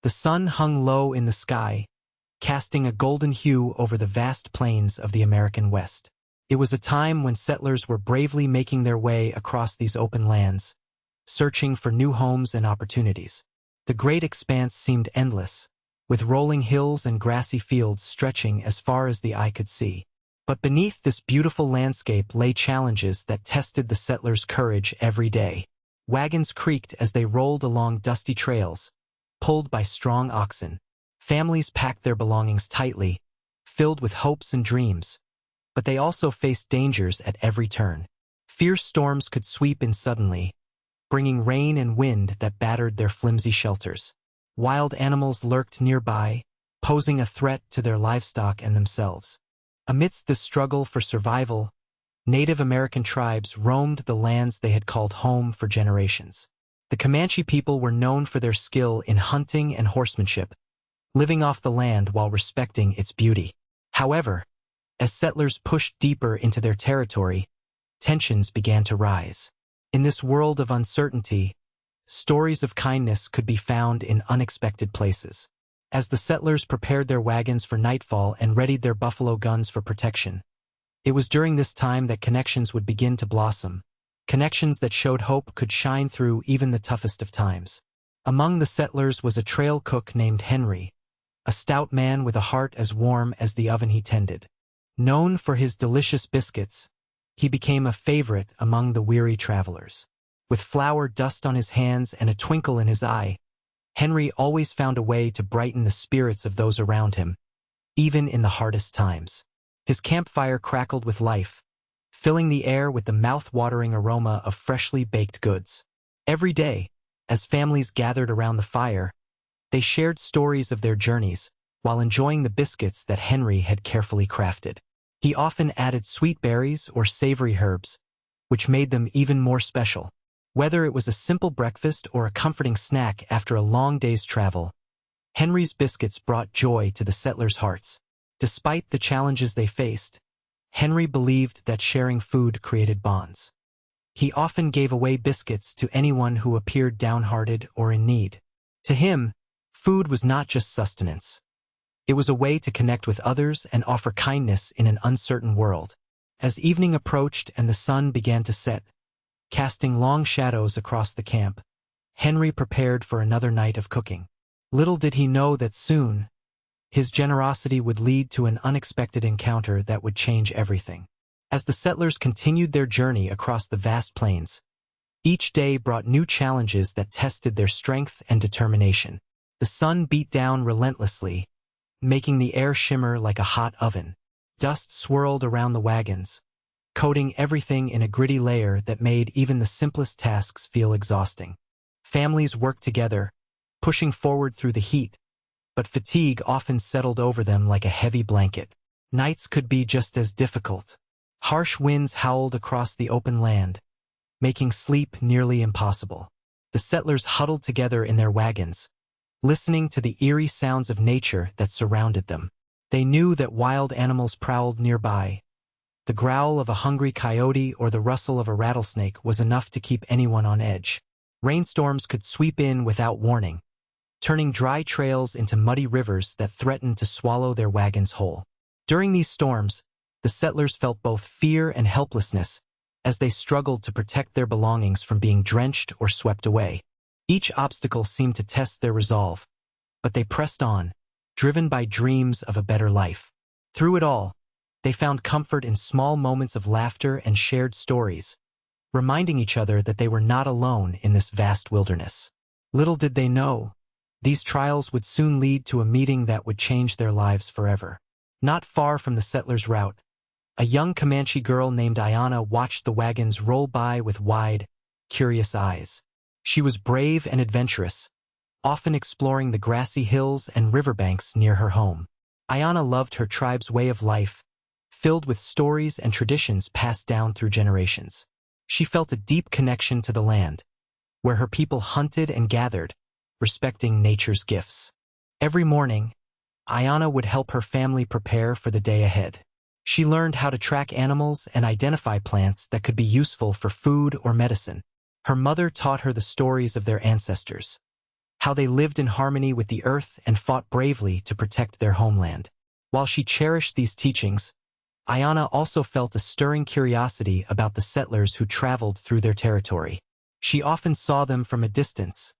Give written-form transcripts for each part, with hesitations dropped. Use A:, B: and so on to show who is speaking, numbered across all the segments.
A: The sun hung low in the sky, casting a golden hue over the vast plains of the American West. It was a time when settlers were bravely making their way across these open lands, searching for new homes and opportunities. The great expanse seemed endless, with rolling hills and grassy fields stretching as far as the eye could see. But beneath this beautiful landscape lay challenges that tested the settlers' courage every day. Wagons creaked as they rolled along dusty trails, pulled by strong oxen. Families packed their belongings tightly, filled with hopes and dreams. But they also faced dangers at every turn. Fierce storms could sweep in suddenly, bringing rain and wind that battered their flimsy shelters. Wild animals lurked nearby, posing a threat to their livestock and themselves. Amidst this struggle for survival, Native American tribes roamed the lands they had called home for generations. The Comanche people were known for their skill in hunting and horsemanship, living off the land while respecting its beauty. However, as settlers pushed deeper into their territory, tensions began to rise. In this world of uncertainty, stories of kindness could be found in unexpected places. As the settlers prepared their wagons for nightfall and readied their buffalo guns for protection, it was during this time that connections would begin to blossom, connections that showed hope could shine through even the toughest of times. Among the settlers was a trail cook named Henry, a stout man with a heart as warm as the oven he tended. Known for his delicious biscuits, he became a favorite among the weary travelers. With flour dust on his hands and a twinkle in his eye, Henry always found a way to brighten the spirits of those around him, even in the hardest times. His campfire crackled with life, filling the air with the mouth-watering aroma of freshly baked goods. Every day, as families gathered around the fire, they shared stories of their journeys while enjoying the biscuits that Henry had carefully crafted. He often added sweet berries or savory herbs, which made them even more special. Whether it was a simple breakfast or a comforting snack after a long day's travel, Henry's biscuits brought joy to the settlers' hearts. Despite the challenges they faced, Henry believed that sharing food created bonds. He often gave away biscuits to anyone who appeared downhearted or in need. To him, food was not just sustenance. It was a way to connect with others and offer kindness in an uncertain world. As evening approached and the sun began to set, casting long shadows across the camp, Henry prepared for another night of cooking. Little did he know that soon, his generosity would lead to an unexpected encounter that would change everything. As the settlers continued their journey across the vast plains, each day brought new challenges that tested their strength and determination. The sun beat down relentlessly, making the air shimmer like a hot oven. Dust swirled around the wagons, coating everything in a gritty layer that made even the simplest tasks feel exhausting. Families worked together, pushing forward through the heat, but fatigue often settled over them like a heavy blanket. Nights could be just as difficult. Harsh winds howled across the open land, making sleep nearly impossible. The settlers huddled together in their wagons, listening to the eerie sounds of nature that surrounded them. They knew that wild animals prowled nearby. The growl of a hungry coyote or the rustle of a rattlesnake was enough to keep anyone on edge. Rainstorms could sweep in without warning, turning dry trails into muddy rivers that threatened to swallow their wagons whole. During these storms, the settlers felt both fear and helplessness as they struggled to protect their belongings from being drenched or swept away. Each obstacle seemed to test their resolve, but they pressed on, driven by dreams of a better life. Through it all, they found comfort in small moments of laughter and shared stories, reminding each other that they were not alone in this vast wilderness. Little did they know, these trials would soon lead to a meeting that would change their lives forever. Not far from the settlers' route, a young Comanche girl named Ayanna watched the wagons roll by with wide, curious eyes. She was brave and adventurous, often exploring the grassy hills and riverbanks near her home. Ayanna loved her tribe's way of life, filled with stories and traditions passed down through generations. She felt a deep connection to the land, where her people hunted and gathered, respecting nature's gifts. Every morning, Ayanna would help her family prepare for the day ahead. She learned how to track animals and identify plants that could be useful for food or medicine. Her mother taught her the stories of their ancestors, how they lived in harmony with the earth and fought bravely to protect their homeland. While she cherished these teachings, Ayana also felt a stirring curiosity about the settlers who traveled through their territory. She often saw them from a distance,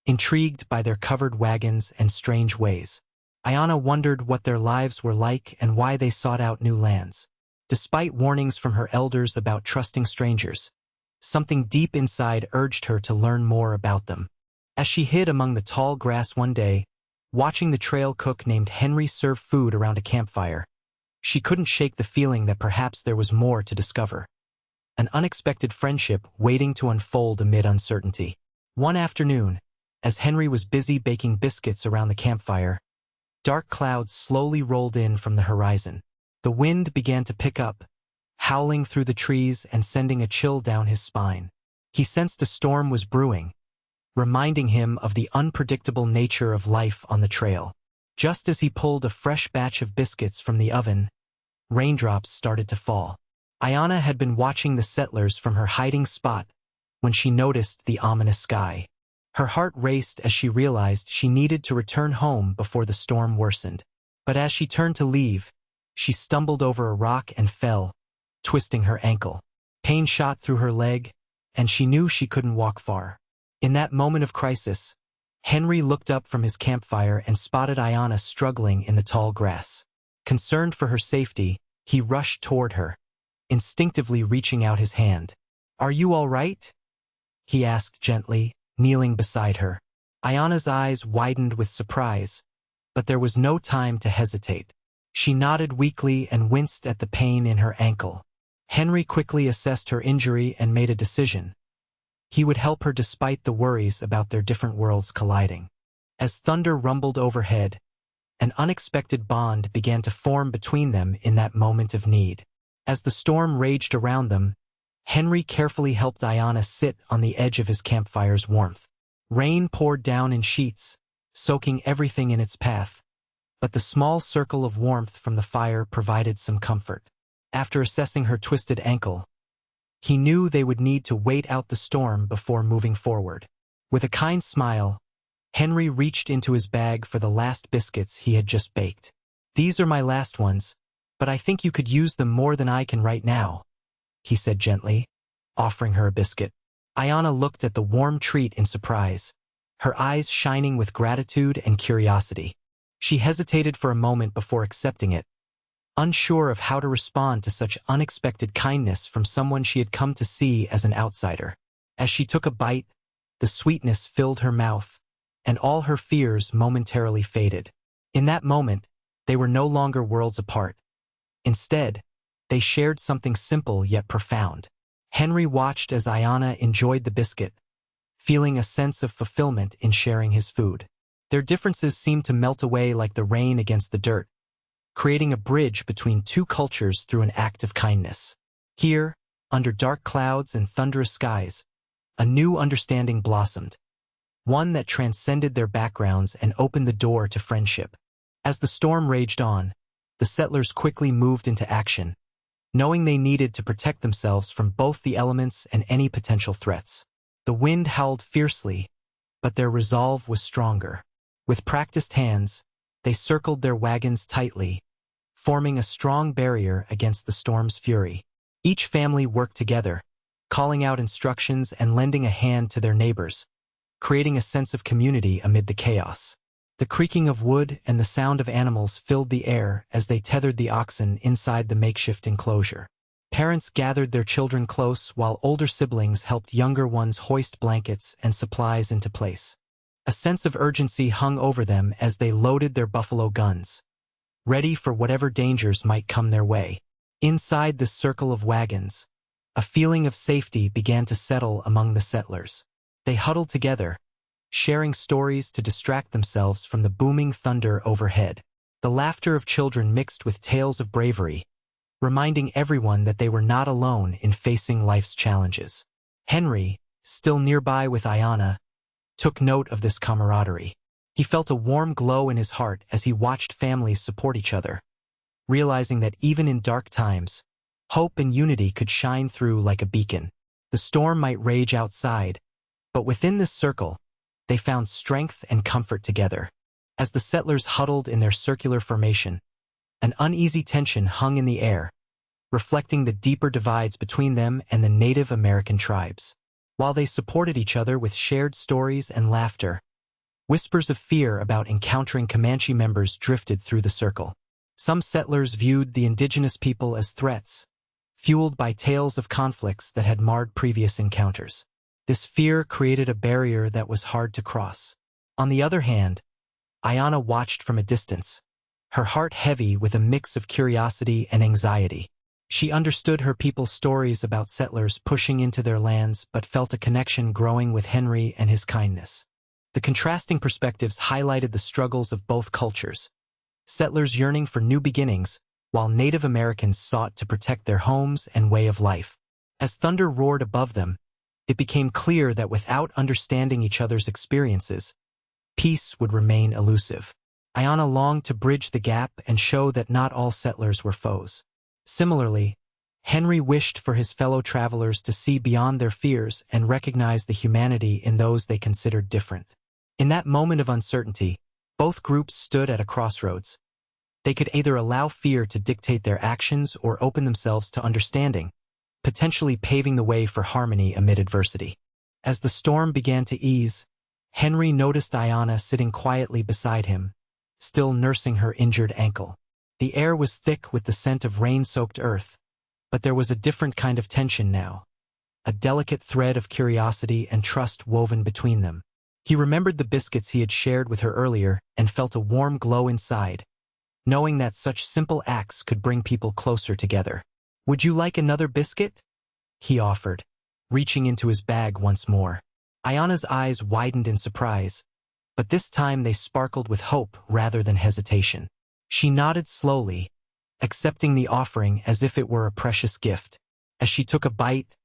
A: intrigued by their covered wagons and strange ways. Ayana wondered what their lives were like and why they sought out new lands. Despite warnings from her elders about trusting strangers, something deep inside urged her to learn more about them. As she hid among the tall grass one day, watching the trail cook named Henry serve food around a campfire, she couldn't shake the feeling that perhaps there was more to discover. An unexpected friendship waiting to unfold amid uncertainty. One afternoon, as Henry was busy baking biscuits around the campfire, dark clouds slowly rolled in from the horizon. The wind began to pick up, howling through the trees and sending a chill down his spine. He sensed a storm was brewing, reminding him of the unpredictable nature of life on the trail. Just as he pulled a fresh batch of biscuits from the oven, raindrops started to fall. Ayana had been watching the settlers from her hiding spot when she noticed the ominous sky. Her heart raced as she realized she needed to return home before the storm worsened. But as she turned to leave, she stumbled over a rock and fell, twisting her ankle. Pain shot through her leg, and she knew she couldn't walk far. In that moment of crisis, Henry looked up from his campfire and spotted Ayana struggling in the tall grass. Concerned for her safety, he rushed toward her, instinctively reaching out his hand. "Are you all right?" he asked gently, kneeling beside her. Ayana's eyes widened with surprise, but there was no time to hesitate. She nodded weakly and winced at the pain in her ankle. Henry quickly assessed her injury and made a decision. He would help her despite the worries about their different worlds colliding. As thunder rumbled overhead, an unexpected bond began to form between them in that moment of need. As the storm raged around them, Henry carefully helped Ayana sit on the edge of his campfire's warmth. Rain poured down in sheets, soaking everything in its path, but the small circle of warmth from the fire provided some comfort. After assessing her twisted ankle, he knew they would need to wait out the storm before moving forward. With a kind smile, Henry reached into his bag for the last biscuits he had just baked. "These are my last ones, but I think you could use them more than I can right now," he said gently, offering her a biscuit. Ayana looked at the warm treat in surprise, her eyes shining with gratitude and curiosity. She hesitated for a moment before accepting it, unsure of how to respond to such unexpected kindness from someone she had come to see as an outsider. As she took a bite, the sweetness filled her mouth, and all her fears momentarily faded. In that moment, they were no longer worlds apart. Instead, they shared something simple yet profound. Henry watched as Ayana enjoyed the biscuit, feeling a sense of fulfillment in sharing his food. Their differences seemed to melt away like the rain against the dirt, creating a bridge between two cultures through an act of kindness. Here, under dark clouds and thunderous skies, a new understanding blossomed, one that transcended their backgrounds and opened the door to friendship. As the storm raged on, the settlers quickly moved into action, knowing they needed to protect themselves from both the elements and any potential threats. The wind howled fiercely, but their resolve was stronger. With practiced hands, they circled their wagons tightly, forming a strong barrier against the storm's fury. Each family worked together, calling out instructions and lending a hand to their neighbors, creating a sense of community amid the chaos. The creaking of wood and the sound of animals filled the air as they tethered the oxen inside the makeshift enclosure. Parents gathered their children close while older siblings helped younger ones hoist blankets and supplies into place. A sense of urgency hung over them as they loaded their buffalo guns, ready for whatever dangers might come their way. Inside this circle of wagons, a feeling of safety began to settle among the settlers. They huddled together, sharing stories to distract themselves from the booming thunder overhead. The laughter of children mixed with tales of bravery, reminding everyone that they were not alone in facing life's challenges. Henry, still nearby with Ayana, took note of this camaraderie. He felt a warm glow in his heart as he watched families support each other, realizing that even in dark times, hope and unity could shine through like a beacon. The storm might rage outside, but within this circle, they found strength and comfort together. As the settlers huddled in their circular formation, an uneasy tension hung in the air, reflecting the deeper divides between them and the Native American tribes. While they supported each other with shared stories and laughter, whispers of fear about encountering Comanche members drifted through the circle. Some settlers viewed the indigenous people as threats, fueled by tales of conflicts that had marred previous encounters. This fear created a barrier that was hard to cross. On the other hand, Ayanna watched from a distance, her heart heavy with a mix of curiosity and anxiety. She understood her people's stories about settlers pushing into their lands but felt a connection growing with Henry and his kindness. The contrasting perspectives highlighted the struggles of both cultures, settlers yearning for new beginnings, while Native Americans sought to protect their homes and way of life. As thunder roared above them, it became clear that without understanding each other's experiences, peace would remain elusive. Ayanna longed to bridge the gap and show that not all settlers were foes. Similarly, Henry wished for his fellow travelers to see beyond their fears and recognize the humanity in those they considered different. In that moment of uncertainty, both groups stood at a crossroads. They could either allow fear to dictate their actions or open themselves to understanding, potentially paving the way for harmony amid adversity. As the storm began to ease, Henry noticed Ayanna sitting quietly beside him, still nursing her injured ankle. The air was thick with the scent of rain-soaked earth, but there was a different kind of tension now, a delicate thread of curiosity and trust woven between them. He remembered the biscuits he had shared with her earlier and felt a warm glow inside, knowing that such simple acts could bring people closer together. "Would you like another biscuit?" he offered, reaching into his bag once more. Ayanna's eyes widened in surprise, but this time they sparkled with hope rather than hesitation. She nodded slowly, accepting the offering as if it were a precious gift. As she took a bite,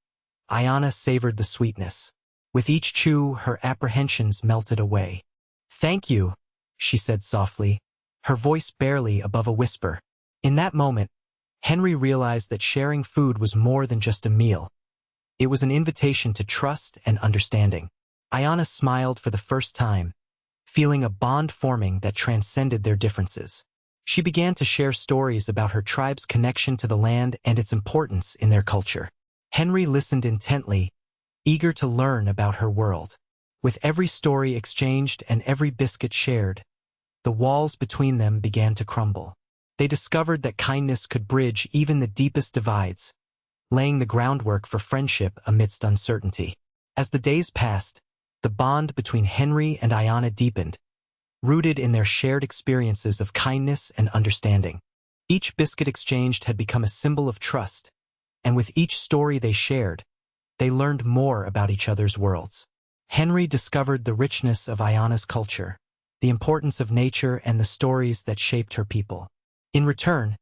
A: Ayanna savored the sweetness. With each chew, her apprehensions melted away. "Thank you," she said softly, her voice barely above a whisper. In that moment, Henry realized that sharing food was more than just a meal. It was an invitation to trust and understanding. Ayanna smiled for the first time, feeling a bond forming that transcended their differences. She began to share stories about her tribe's connection to the land and its importance in their culture. Henry listened intently, eager to learn about her world. With every story exchanged and every biscuit shared, the walls between them began to crumble. They discovered that kindness could bridge even the deepest divides, laying the groundwork for friendship amidst uncertainty. As the days passed, the bond between Henry and Ayanna deepened, rooted in their shared experiences of kindness and understanding. Each biscuit exchanged had become a symbol of trust, and with each story they shared, they learned more about each other's worlds. Henry discovered the richness of Ayanna's culture, the importance of nature and the stories that shaped her people. In return,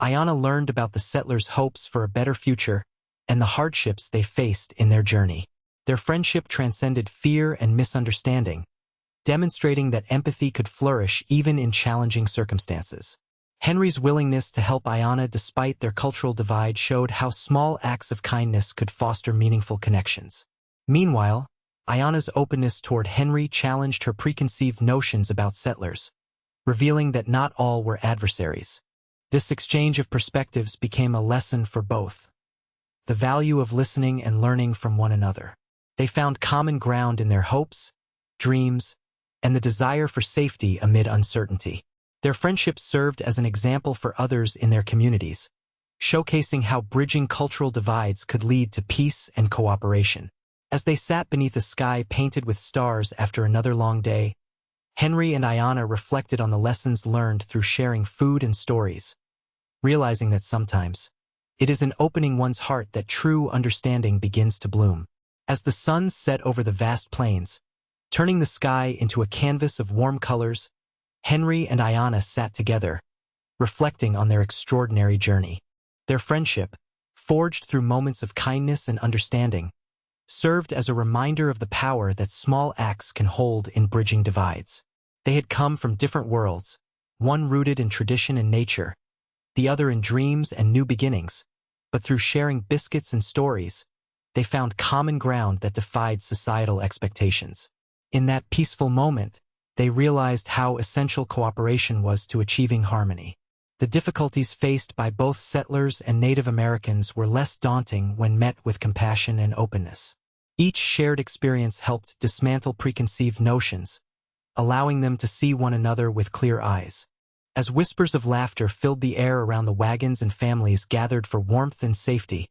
A: Ayanna learned about the settlers' hopes for a better future and the hardships they faced in their journey. Their friendship transcended fear and misunderstanding, demonstrating that empathy could flourish even in challenging circumstances. Henry's willingness to help Ayanna despite their cultural divide showed how small acts of kindness could foster meaningful connections. Meanwhile, Ayanna's openness toward Henry challenged her preconceived notions about settlers, revealing that not all were adversaries. This exchange of perspectives became a lesson for both: the value of listening and learning from one another. They found common ground in their hopes, dreams, and the desire for safety amid uncertainty. Their friendship served as an example for others in their communities, showcasing how bridging cultural divides could lead to peace and cooperation. As they sat beneath a sky painted with stars after another long day, Henry and Ayanna reflected on the lessons learned through sharing food and stories, realizing that sometimes it is in opening one's heart that true understanding begins to bloom. As the sun set over the vast plains, turning the sky into a canvas of warm colors, Henry and Ayanna sat together, reflecting on their extraordinary journey. Their friendship, forged through moments of kindness and understanding, served as a reminder of the power that small acts can hold in bridging divides. They had come from different worlds, one rooted in tradition and nature, the other in dreams and new beginnings, but through sharing biscuits and stories, they found common ground that defied societal expectations. In that peaceful moment, they realized how essential cooperation was to achieving harmony. The difficulties faced by both settlers and Native Americans were less daunting when met with compassion and openness. Each shared experience helped dismantle preconceived notions, allowing them to see one another with clear eyes. As whispers of laughter filled the air around the wagons and families gathered for warmth and safety,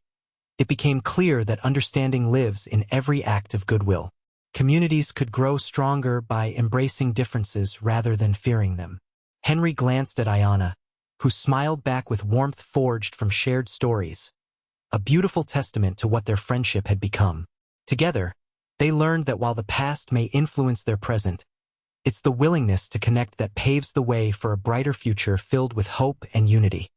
A: it became clear that understanding lives in every act of goodwill. Communities could grow stronger by embracing differences rather than fearing them. Henry glanced at Ayanna, who smiled back with warmth forged from shared stories, a beautiful testament to what their friendship had become. Together, they learned that while the past may influence their present, it's the willingness to connect that paves the way for a brighter future filled with hope and unity.